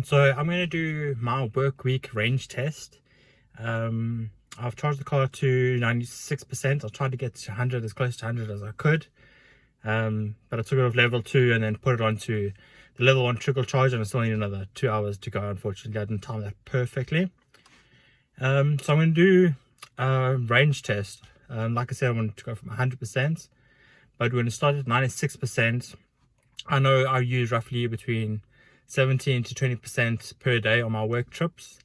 So I'm going to do my work week range test. I've charged the car to 96%. I tried to get to 100, as close to 100 as I could, but I took it off level 2 and then put it onto the level 1 trickle charge, and I still need another 2 hours to go. Unfortunately, I didn't time that perfectly. So I'm going to do a range test. Like I said, I want to go from 100%, but when it started at 96%, I know I use roughly between 17 to 20% per day on my work trips.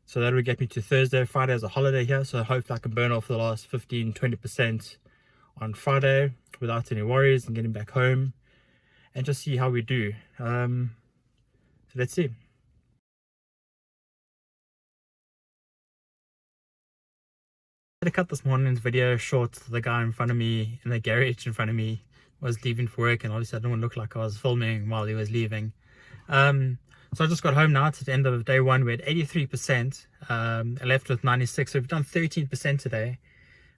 So that would get me to Thursday. Friday is a holiday here, so hopefully I can burn off the last 15-20% on Friday without any worries and getting back home and just see how we do. So let's see. I had to cut this morning's video short. The guy in front of me, in the garage in front of me, was leaving for work, and obviously I didn't want to look like I was filming while he was leaving. So I just got home now. It's at the end of day one. We're at 83%. I left with 96. So we've done 13% today.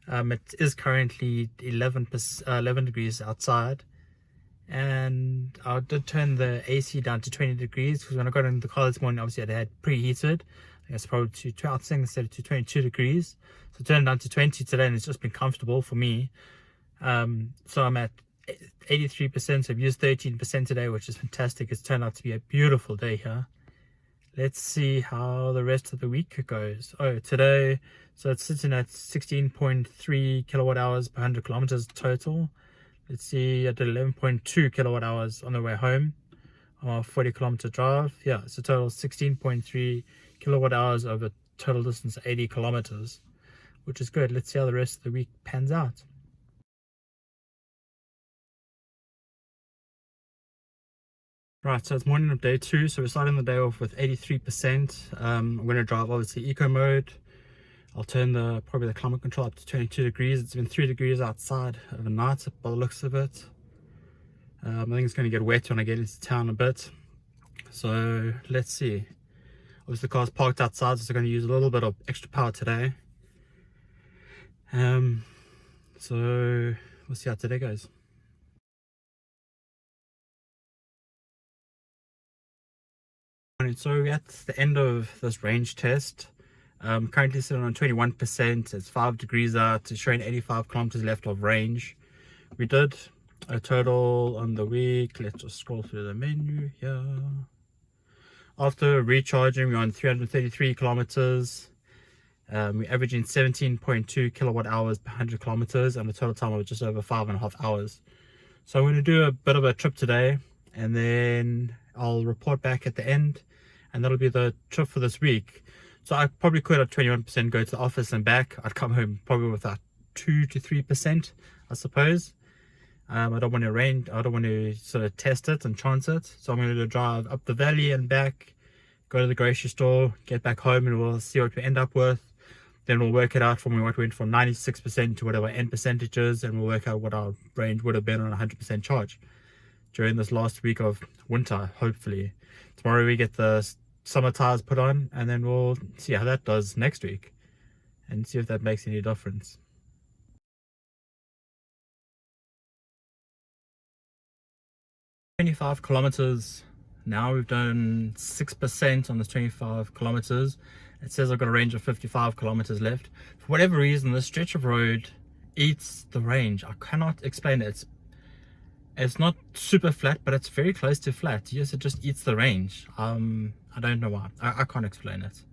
It is currently 11 degrees outside, and I did turn the AC down to 20 degrees because when I got into the car this morning, obviously I had preheated. I think it's probably to outside instead of to 22 degrees. So I turned it down to 20 today, and it's just been comfortable for me. So I'm at 83%, so I've used 13% today, which is fantastic. It's turned out to be a beautiful day here. Let's see how the rest of the week goes. Oh, today, so it's sitting at 16.3 kilowatt hours per 100 kilometers total. Let's see, I did 11.2 kilowatt hours on the way home on a 40-kilometer drive. Yeah, it's a total 16.3 kilowatt hours over total distance 80 kilometers, which is good. Let's see how the rest of the week pans out. Right, so it's morning of day 2, so we're starting the day off with 83%. I'm going to drive obviously eco mode. I'll turn probably the climate control up to 22 degrees. It's been 3 degrees outside overnight by the looks of it. I think it's going to get wet when I get into town a bit. So let's see. Obviously the car's parked outside, so it's going to use a little bit of extra power today. So we'll see how today goes. So we're at the end of this range test. Currently sitting on 21%. It's 5 degrees out. It's showing 85 kilometers left of range. We did a total on the week. Let's just scroll through the menu here. After recharging, we're on 333 kilometers. We're averaging 17.2 kilowatt hours per 100 kilometers, and the total time of just over 5.5 hours. So I'm going to do a bit of a trip today, and then I'll report back at the end, and that'll be the trip for this week. So I probably could at 21% go to the office and back. I'd come home probably with that 2 to 3%, I suppose. I don't want to sort of test it and chance it. So I'm going to drive up the valley and back, go to the grocery store, get back home, and we'll see what we end up with. Then we'll work it out from what went from 96% to whatever end percentage is, and we'll work out what our range would have been on 100% charge during this last week of winter, hopefully. Tomorrow we get the summer tires put on, and then we'll see how that does next week and see if that makes any difference. "25 kilometers now. We've done 6% on this 25 kilometers. It says I've got a range of 55 kilometers left. For whatever reason, this stretch of road eats the range. I cannot explain it. It's not super flat, but it's very close to flat. Yes, it just eats the range. I don't know why. I can't explain it.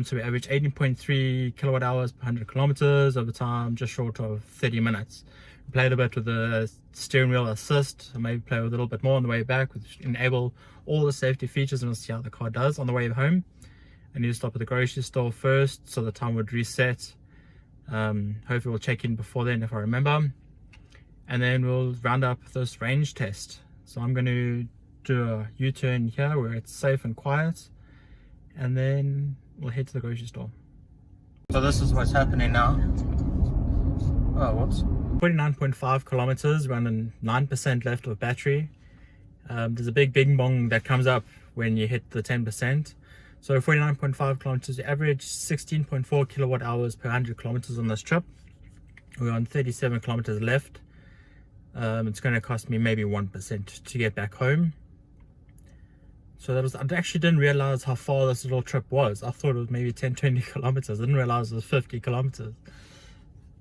So we average 18.3 kilowatt hours per 100 kilometers over time, just short of 30 minutes. We played a bit with the steering wheel assist. I maybe play with a little bit more on the way back, which enable all the safety features, and we'll see how the car does on the way home. I need to stop at the grocery store first, so the time would reset. Hopefully we'll check in before then if I remember. And then we'll round up this range test. So I'm going to do a U-turn here where it's safe and quiet, and then we'll head to the grocery store. So this is what's happening now. Oh, whoops. 49.5 kilometers, running 9% left of battery. There's a big bing bong that comes up when you hit the 10%. So 49.5 kilometers, average 16.4 kilowatt hours per 100 kilometers on this trip. We're on 37 kilometers left. It's going to cost me maybe 1% to get back home. So that was, I actually didn't realize how far this little trip was. I thought it was maybe 10-20 kilometers. I didn't realize it was 50 kilometers.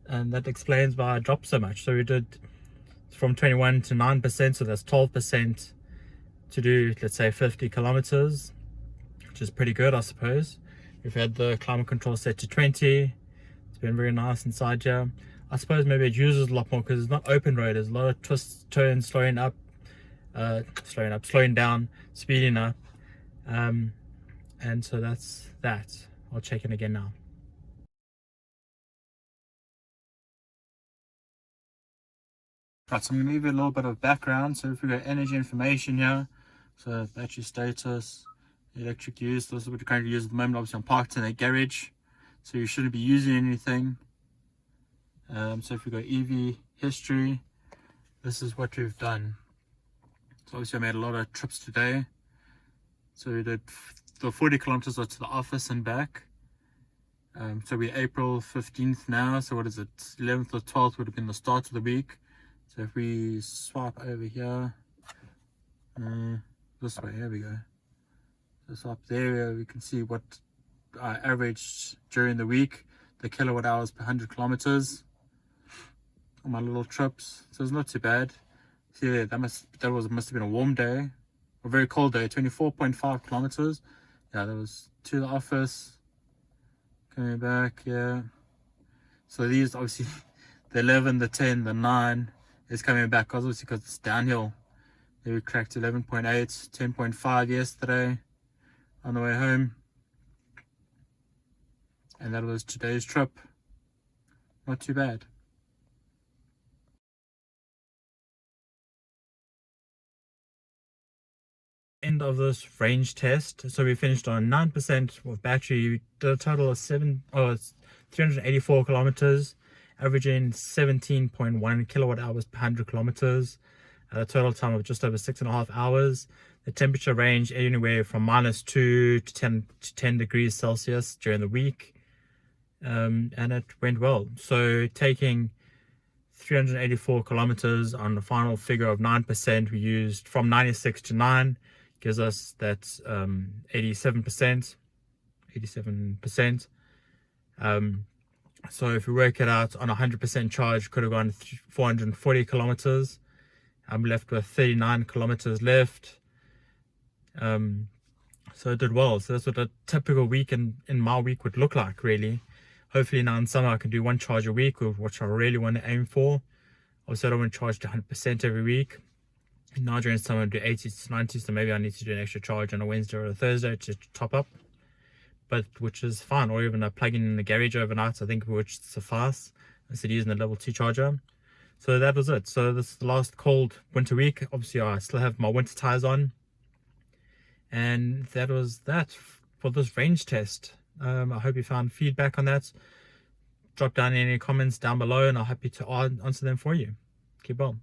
And that explains why I dropped so much. So we did from 21 to 9%, so that's 12% to do, let's say, 50 kilometers, which is pretty good, I suppose. We've had the climate control set to 20. It's been very nice inside here. I suppose maybe it uses a lot more because it's not open road. There's a lot of twists, turns, slowing down, speeding up. And so that's that. I'll check in again now. Right, so I'm going to leave you a little bit of background. So if we go energy information here, so battery status, electric use, this is what you're currently using at the moment. Obviously I'm parked in a garage, so you shouldn't be using anything. So if we go EV history, this is what we've done. So obviously I made a lot of trips today. So we did the 40 kilometers to the office and back. So we're April 15th now, so what is it, 11th or 12th would have been the start of the week. So if we swipe over here, this way, here we go. So swipe there, we can see what I averaged during the week, the kilowatt hours per 100 kilometers on my little trips. So it's not too bad. See, that must have been a warm day, a very cold day. 24.5 kilometers. Yeah, that was to the office, coming back. Yeah. So these obviously the 11, the 10, the 9 is coming back, obviously because it's downhill. There we cracked 11.8, 10.5 yesterday on the way home, and that was today's trip. Not too bad. End of this range test. So we finished on 9% with battery. We did a total of 384 kilometers, averaging 17.1 kilowatt hours per 100 kilometers. A total time of just over 6.5 hours. The temperature ranged anywhere from -2 to 10 degrees Celsius during the week, and it went well. So taking 384 kilometers on the final figure of 9%, we used from 96 to 9, gives us that 87%. So if we work it out on 100% charge, could have gone 440 kilometers. I'm left with 39 kilometers left. So it did well. So that's what a typical week in my week would look like, really. Hopefully now in summer I can do one charge a week, which I really want to aim for. Obviously I don't want to charge to 100% every week. Now during summer I do 80 to 90, so maybe I need to do an extra charge on a Wednesday or a Thursday to top up. But which is fine, or even a plug-in in the garage overnight, I think, which suffice instead of using the level 2 charger. So that was it. So this is the last cold winter week. Obviously I still have my winter tires on, and that was that for this range test. I hope you found feedback on that. Drop down any comments down below and I'm happy to answer them for you. Keep on.